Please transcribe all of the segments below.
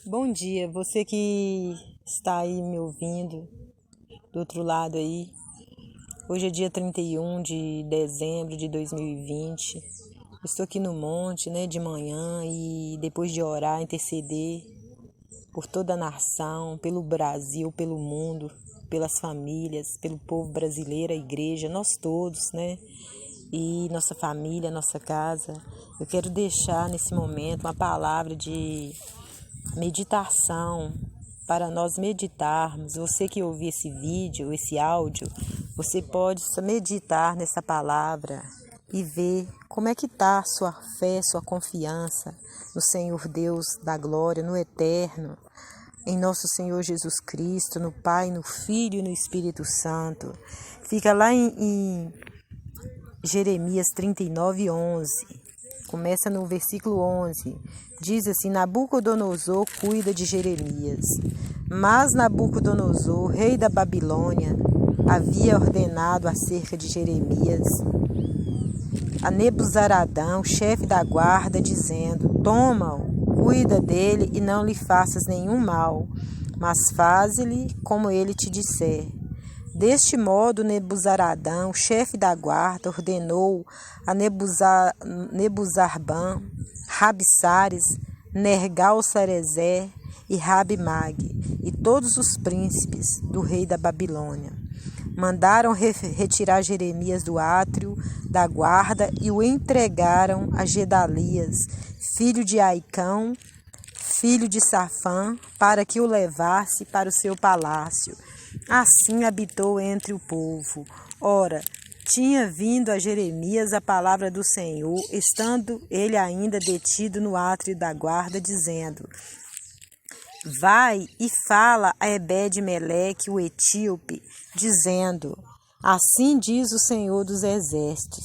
Bom dia, você que está aí me ouvindo do outro lado aí. Hoje é dia 31 de dezembro de 2020. Estou aqui no monte, de manhã e depois de orar, interceder por toda a nação, pelo Brasil, pelo mundo, pelas famílias, pelo povo brasileiro, a igreja, nós todos, E nossa família, nossa casa. Eu quero deixar nesse momento uma palavra de meditação para nós meditarmos. Você que ouvir esse vídeo, esse áudio, você pode meditar nessa palavra e ver como é que está a sua fé, sua confiança no Senhor Deus da glória, no eterno, em nosso Senhor Jesus Cristo, no Pai, no Filho e no Espírito Santo. Fica lá em Jeremias 39:11. Começa no versículo 11. Diz assim: Nabucodonosor cuida de Jeremias. Mas Nabucodonosor, rei da Babilônia, havia ordenado acerca de Jeremias a Nebuzaradã, o chefe da guarda, dizendo: Toma-o, cuida dele e não lhe faças nenhum mal, mas faze-lhe como ele te disser. Deste modo, Nebuzaradã, o chefe da guarda, ordenou a Nebuzarban, Rabsares, Nergal-Sarezer e Rabi-Mag, e todos os príncipes do rei da Babilônia. Mandaram retirar Jeremias do átrio da guarda e o entregaram a Gedalias, filho de Aicão, filho de Safã, para que o levasse para o seu palácio. Assim habitou entre o povo. Ora, tinha vindo a Jeremias a palavra do Senhor, estando ele ainda detido no átrio da guarda, dizendo: Vai e fala a Ebed-Meleque, o etíope, dizendo: Assim diz o Senhor dos Exércitos,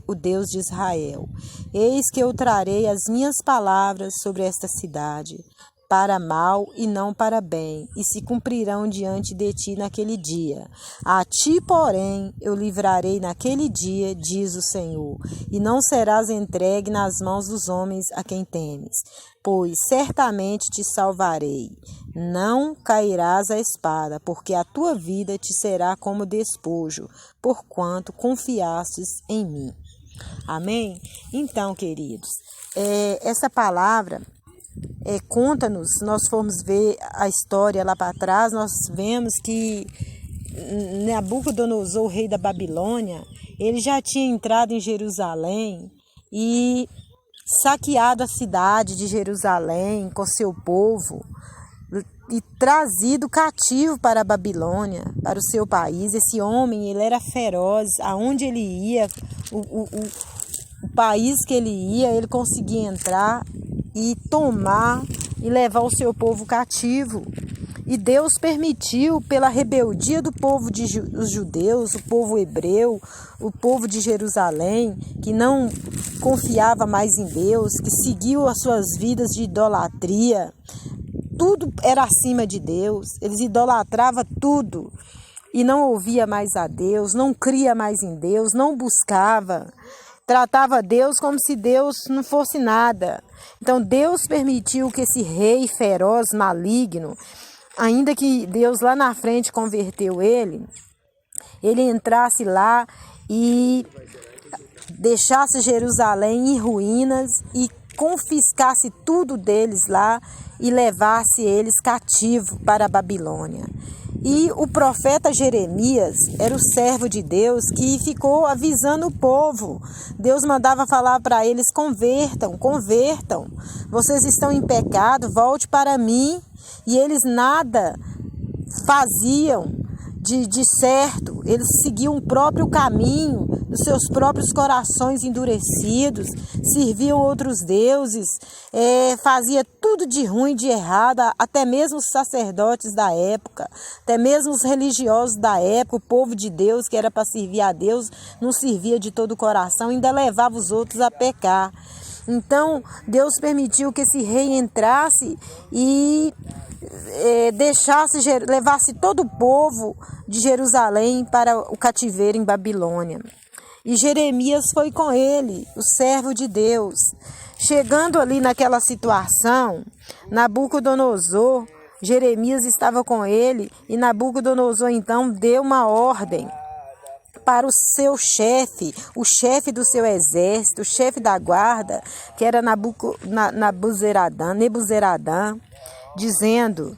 o Deus de Israel: Eis que eu trarei as minhas palavras sobre esta cidade, para mal e não para bem, e se cumprirão diante de ti naquele dia. A ti, porém, eu livrarei naquele dia, diz o Senhor, e não serás entregue nas mãos dos homens a quem temes, pois certamente te salvarei. Não cairás à espada, porque a tua vida te será como despojo, porquanto confiastes em mim. Amém? Então, queridos, essa palavra conta-nos, se nós formos ver a história lá para trás, nós vemos que Nabucodonosor, o rei da Babilônia, ele já tinha entrado em Jerusalém e saqueado a cidade de Jerusalém com seu povo e trazido cativo para a Babilônia, para o seu país. Esse homem, ele era feroz, aonde ele ia, o país que ele ia, ele conseguia entrar e tomar e levar o seu povo cativo. E Deus permitiu, pela rebeldia do povo dos judeus, o povo hebreu, o povo de Jerusalém, que não confiava mais em Deus, que seguiu as suas vidas de idolatria. Tudo era acima de Deus, eles idolatravam tudo e não ouvia mais a Deus, não cria mais em Deus, não buscava. Tratava Deus como se Deus não fosse nada. Então Deus permitiu que esse rei feroz, maligno, ainda que Deus lá na frente converteu ele entrasse lá e deixasse Jerusalém em ruínas e confiscasse tudo deles lá e levasse eles cativos para a Babilônia. E o profeta Jeremias era o servo de Deus que ficou avisando o povo. Deus mandava falar para eles: convertam, vocês estão em pecado, volte para mim. E eles nada faziam de certo, eles seguiam o próprio caminho, os seus próprios corações endurecidos, serviam outros deuses, fazia tudo de ruim, de errado, até mesmo os sacerdotes da época, até mesmo os religiosos da época, o povo de Deus, que era para servir a Deus, não servia de todo o coração, ainda levava os outros a pecar. Então, Deus permitiu que esse rei entrasse e levasse todo o povo de Jerusalém para o cativeiro em Babilônia. E Jeremias foi com ele, o servo de Deus. Chegando ali naquela situação, Nabucodonosor, Jeremias estava com ele, e Nabucodonosor então deu uma ordem para o seu chefe, o chefe do seu exército, o chefe da guarda, que era Nebuzaradã, dizendo,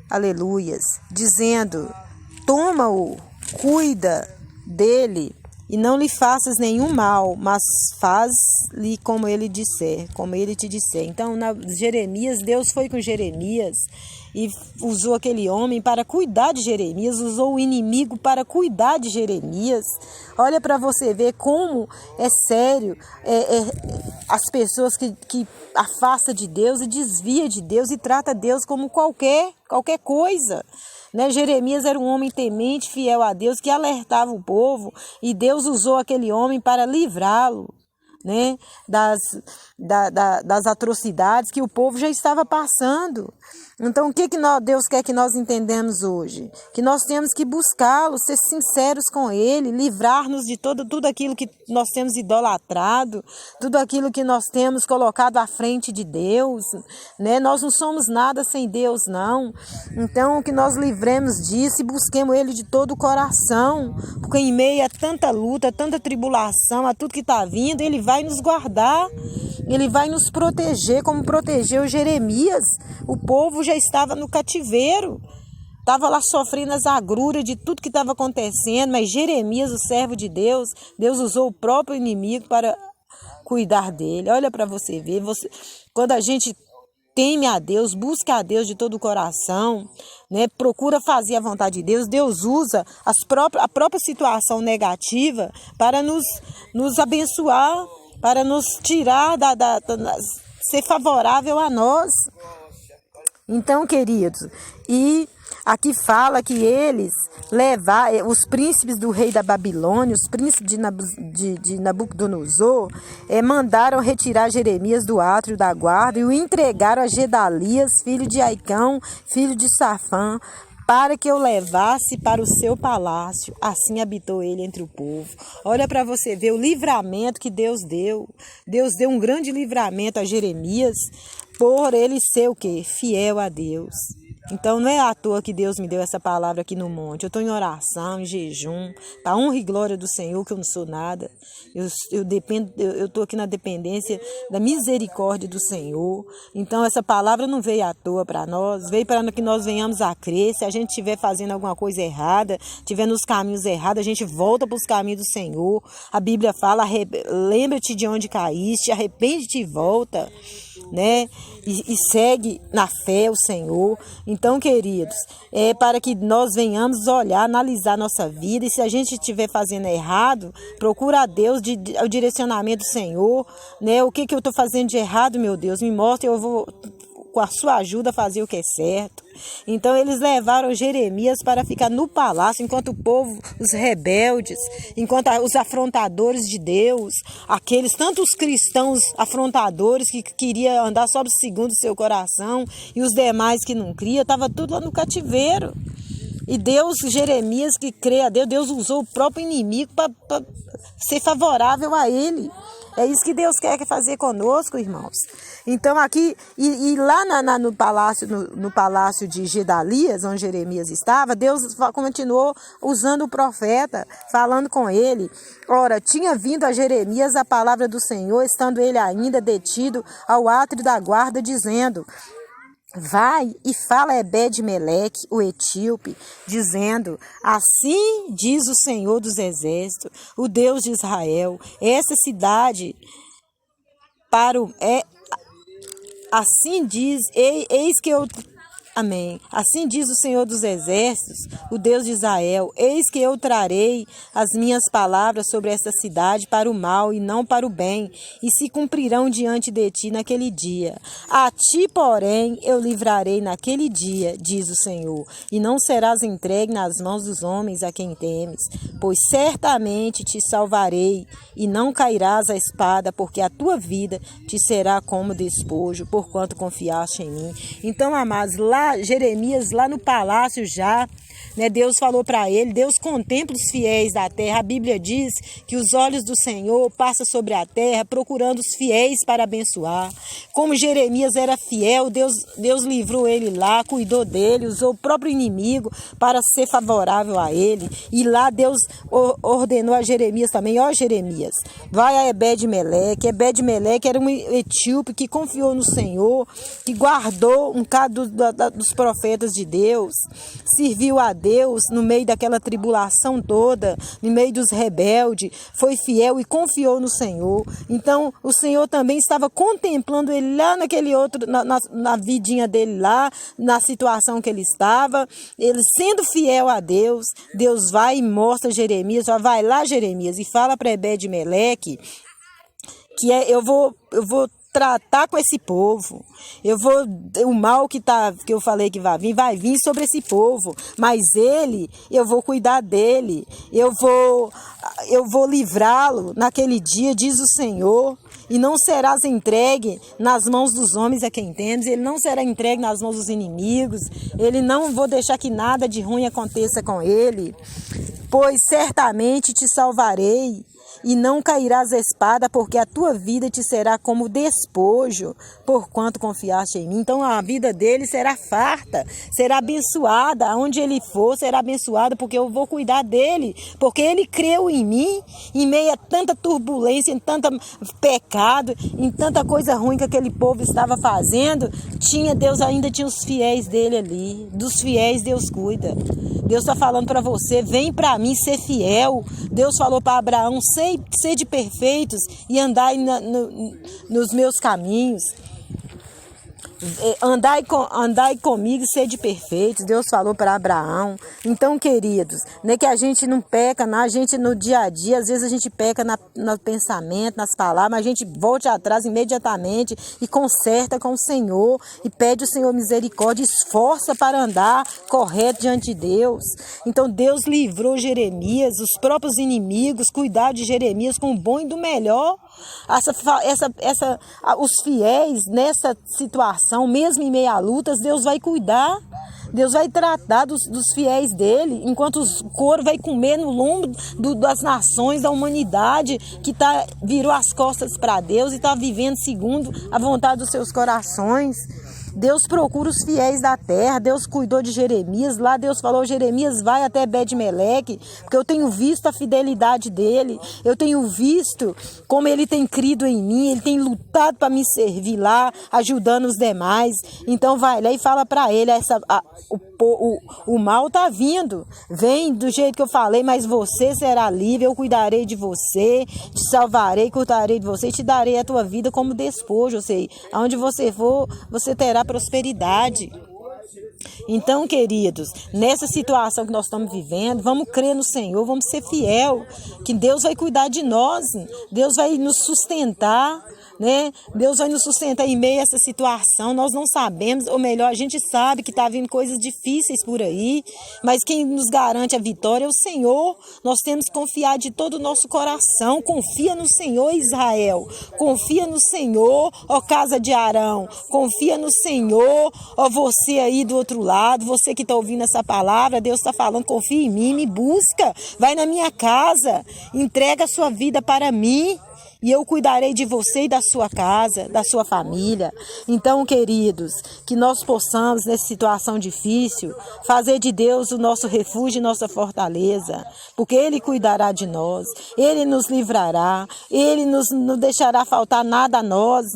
aleluias, dizendo, toma-o, cuida dele, e não lhe faças nenhum mal, mas faz-lhe como ele disser, como ele te disser. Então, Jeremias, Deus foi com Jeremias e usou aquele homem para cuidar de Jeremias, usou o inimigo para cuidar de Jeremias. Olha para você ver como é sério as pessoas que afastam de Deus e desvia de Deus e trata Deus como qualquer coisa. Né? Jeremias era um homem temente, fiel a Deus, que alertava o povo, e Deus usou aquele homem para livrá-lo, né? das atrocidades que o povo já estava passando. Então, o que Deus quer que nós entendamos hoje? Que nós temos que buscá-lo, ser sinceros com ele, livrar-nos de tudo aquilo que nós temos idolatrado, tudo aquilo que nós temos colocado à frente de Deus, né? Nós não somos nada sem Deus, não. Então, que nós livremos disso e busquemos ele de todo o coração, porque em meio a tanta luta, tanta tribulação, a tudo que está vindo, ele vai nos guardar, ele vai nos proteger, como protegeu Jeremias. O povo já estava no cativeiro, estava lá sofrendo as agruras de tudo que estava acontecendo, mas Jeremias, o servo de Deus, Deus usou o próprio inimigo para cuidar dele. Olha para você ver, quando a gente teme a Deus, busca a Deus de todo o coração, né, procura fazer a vontade de Deus, Deus usa a própria situação negativa para nos abençoar, para nos tirar, ser favorável a nós. Então, queridos, e aqui fala que eles levaram, os príncipes do rei da Babilônia, os príncipes de Nabucodonosor, mandaram retirar Jeremias do átrio da guarda e o entregaram a Gedalias, filho de Aicão, filho de Safã, para que eu levasse para o seu palácio. Assim habitou ele entre o povo. Olha para você ver o livramento que Deus deu. Deus deu um grande livramento a Jeremias, por ele ser o quê? Fiel a Deus. Então não é à toa que Deus me deu essa palavra aqui no monte. Eu estou em oração, em jejum, para honra e glória do Senhor, que eu não sou nada. Eu estou aqui na dependência da misericórdia do Senhor. Então essa palavra não veio à toa para nós, veio para que nós venhamos a crer. Se a gente estiver fazendo alguma coisa errada, estiver nos caminhos errados, a gente volta para os caminhos do Senhor. A Bíblia fala, lembra-te de onde caíste, arrepende-te e volta, né? E segue na fé o Senhor. Então, queridos, para que nós venhamos olhar, analisar nossa vida, e se a gente estiver fazendo errado, procura a Deus, o direcionamento do Senhor, né? O que eu estou fazendo de errado, meu Deus, me mostra, eu vou, com a sua ajuda, fazer o que é certo. Então eles levaram Jeremias para ficar no palácio, enquanto o povo, os rebeldes, enquanto os afrontadores de Deus, aqueles tantos cristãos afrontadores que queriam andar só segundo o seu coração, e os demais que não criam, estava tudo lá no cativeiro. E Deus, Jeremias, que crê a Deus, Deus usou o próprio inimigo para ser favorável a ele. É isso que Deus quer fazer conosco, irmãos. Então aqui, e lá no palácio de Gedalias, onde Jeremias estava, Deus continuou usando o profeta, falando com ele. Ora, tinha vindo a Jeremias a palavra do Senhor, estando ele ainda detido ao átrio da guarda, dizendo: vai e fala a Ebed-Meleque, o etíope, dizendo: assim diz o Senhor dos Exércitos, o Deus de Israel, essa cidade assim diz, eis que eu... Amém. Assim diz o Senhor dos Exércitos, o Deus de Israel: eis que eu trarei as minhas palavras sobre esta cidade para o mal e não para o bem, e se cumprirão diante de ti naquele dia. A ti, porém, eu livrarei naquele dia, diz o Senhor, e não serás entregue nas mãos dos homens a quem temes, pois certamente te salvarei, e não cairás a espada, porque a tua vida te será como despojo, porquanto confiaste em mim. Então, amados, Jeremias lá no palácio já, né? Deus falou para ele, Deus contempla os fiéis da terra. A Bíblia diz que os olhos do Senhor passam sobre a terra, procurando os fiéis para abençoar. Como Jeremias era fiel, Deus livrou ele lá, cuidou dele, usou o próprio inimigo para ser favorável a ele. E lá Deus ordenou a Jeremias também, ó Jeremias, vai a Ebed-Meleque. Ebed-Meleque era um etíope que confiou no Senhor, que guardou um bocado dos profetas de Deus, serviu a Deus no meio daquela tribulação toda, no meio dos rebeldes, foi fiel e confiou no Senhor. Então o Senhor também estava contemplando ele lá naquele outro, na vidinha dele lá, na situação que ele estava, ele sendo fiel a Deus. Deus vai e mostra a Jeremias, vai lá Jeremias, e fala para Ebed-Meleque que eu vou tratar com esse povo. O mal que eu falei que vai vir sobre esse povo, mas eu vou cuidar dele. Eu vou livrá-lo naquele dia, diz o Senhor. E não serás entregue nas mãos dos homens a quem temes, ele não será entregue nas mãos dos inimigos, ele não vou deixar que nada de ruim aconteça com ele, pois certamente te salvarei e não cairás a espada, porque a tua vida te será como despojo, porquanto confiaste em mim. Então a vida dele será farta, será abençoada, aonde ele for será abençoada, porque eu vou cuidar dele, porque ele creu em mim, em meio a tanta turbulência, em tanto pecado, em tanta coisa ruim que aquele povo estava fazendo. Deus ainda tinha os fiéis dele ali, dos fiéis Deus cuida. Deus está falando para você, vem para mim ser fiel. Deus falou para Abraão, sede perfeitos e andai nos meus caminhos. Andai comigo e sede perfeitos, Deus falou para Abraão. Então, queridos, né, que a gente não peca, a gente no dia a dia, às vezes a gente peca no pensamento, nas palavras, mas a gente volte atrás imediatamente e conserta com o Senhor e pede o Senhor misericórdia, esforça para andar correto diante de Deus. Então Deus livrou Jeremias, os próprios inimigos, cuidar de Jeremias com o bom e do melhor. Os fiéis nessa situação, mesmo em meio a lutas, Deus vai cuidar, Deus vai tratar dos fiéis dele, enquanto o couro vai comer no lombo das nações, da humanidade, que virou as costas para Deus e está vivendo segundo a vontade dos seus corações. Deus procura os fiéis da terra. Deus cuidou de Jeremias. Lá Deus falou, Jeremias, vai até Ebed-Meleque, porque eu tenho visto a fidelidade dele. Eu tenho visto como ele tem crido em mim. Ele tem lutado para me servir lá, ajudando os demais. Então vai lá e fala para ele, o mal está vindo. Vem do jeito que eu falei, mas você será livre. Eu cuidarei de você, te salvarei, cuidarei de você, te darei a tua vida como despojo. Eu sei, aonde você for, você terá prosperidade. Então, queridos, nessa situação que nós estamos vivendo, vamos crer no Senhor, vamos ser fiel, que Deus vai cuidar de nós, Deus vai nos sustentar, né? Deus vai nos sustentar em meio a essa situação. Nós não sabemos, ou melhor, a gente sabe que está vindo coisas difíceis por aí, mas quem nos garante a vitória é o Senhor. Nós temos que confiar de todo o nosso coração. Confia no Senhor, Israel. Confia no Senhor, ó casa de Arão. Confia no Senhor, ó você aí do outro lado, você que está ouvindo essa palavra. Deus está falando, confia em mim, me busca, vai na minha casa, entrega a sua vida para mim. E eu cuidarei de você e da sua casa, da sua família. Então, queridos, que nós possamos, nessa situação difícil, fazer de Deus o nosso refúgio e nossa fortaleza. Porque Ele cuidará de nós, Ele nos livrará, Ele não deixará faltar nada a nós.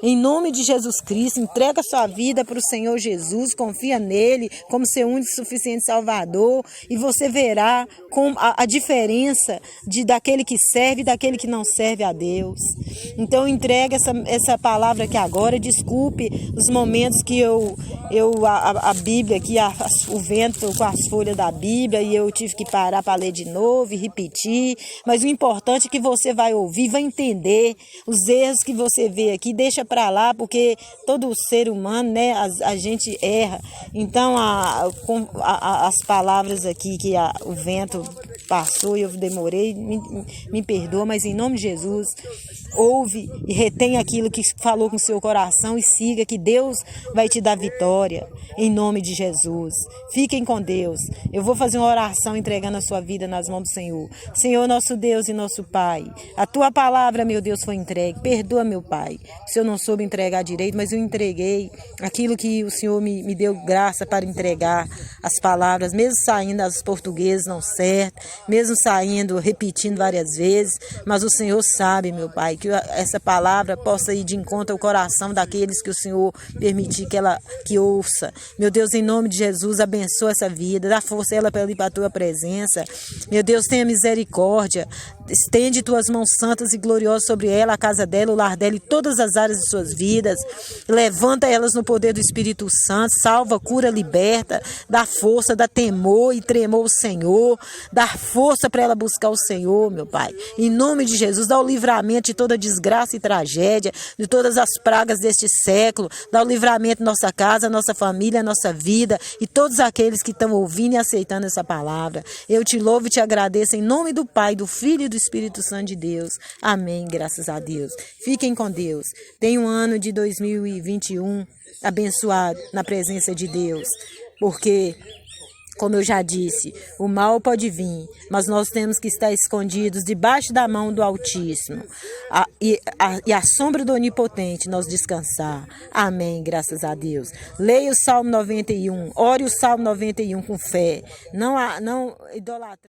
Em nome de Jesus Cristo, entrega sua vida para o Senhor Jesus, confia nele como seu único e suficiente Salvador. E você verá a diferença daquele que serve e daquele que não serve a Deus. Então entrega essa palavra aqui agora. Desculpe os momentos que a Bíblia aqui, o vento com as folhas da Bíblia, e eu tive que parar para ler de novo e repetir, mas o importante é que você vai ouvir, vai entender os erros que você vê aqui, deixa para lá, porque todo ser humano, né, a gente erra. Então as palavras aqui que o vento passou e eu demorei, me perdoa, mas em nome de Jesus, ouve e retém aquilo que falou com o seu coração e siga, que Deus vai te dar vitória, em nome de Jesus. Fiquem com Deus. Eu vou fazer uma oração entregando a sua vida nas mãos do Senhor. Senhor, nosso Deus e nosso Pai, a tua palavra, meu Deus, foi entregue. Perdoa, meu Pai, se eu não soube entregar direito, mas eu entreguei aquilo que o Senhor me deu graça para entregar, as palavras, mesmo saindo as portuguesas não certas, mesmo saindo, repetindo várias vezes, mas o Senhor sabe, meu Pai, que essa palavra possa ir de encontro ao coração daqueles que o Senhor permitir que ouça. Meu Deus, em nome de Jesus, abençoa essa vida, dá força a ela para ir para a tua presença. Meu Deus, tenha misericórdia, estende tuas mãos santas e gloriosas sobre ela, a casa dela, o lar dela e todas as áreas de suas vidas. Levanta elas no poder do Espírito Santo, salva, cura, liberta, dá força, dá temor e tremor o Senhor, dá força para ela buscar o Senhor, meu Pai. Em nome de Jesus, dá o livramento de toda desgraça e tragédia, de todas as pragas deste século, dá o livramento na nossa casa, nossa família, nossa vida e todos aqueles que estão ouvindo e aceitando essa palavra. Eu te louvo e te agradeço em nome do Pai, do Filho e do Espírito Santo de Deus. Amém, graças a Deus. Fiquem com Deus. Tenham um ano de 2021 abençoado na presença de Deus, porque, como eu já disse, o mal pode vir, mas nós temos que estar escondidos debaixo da mão do Altíssimo e a sombra do Onipotente nós descansar. Amém, graças a Deus. Leia o Salmo 91, ore o Salmo 91 com fé. Não idolatre.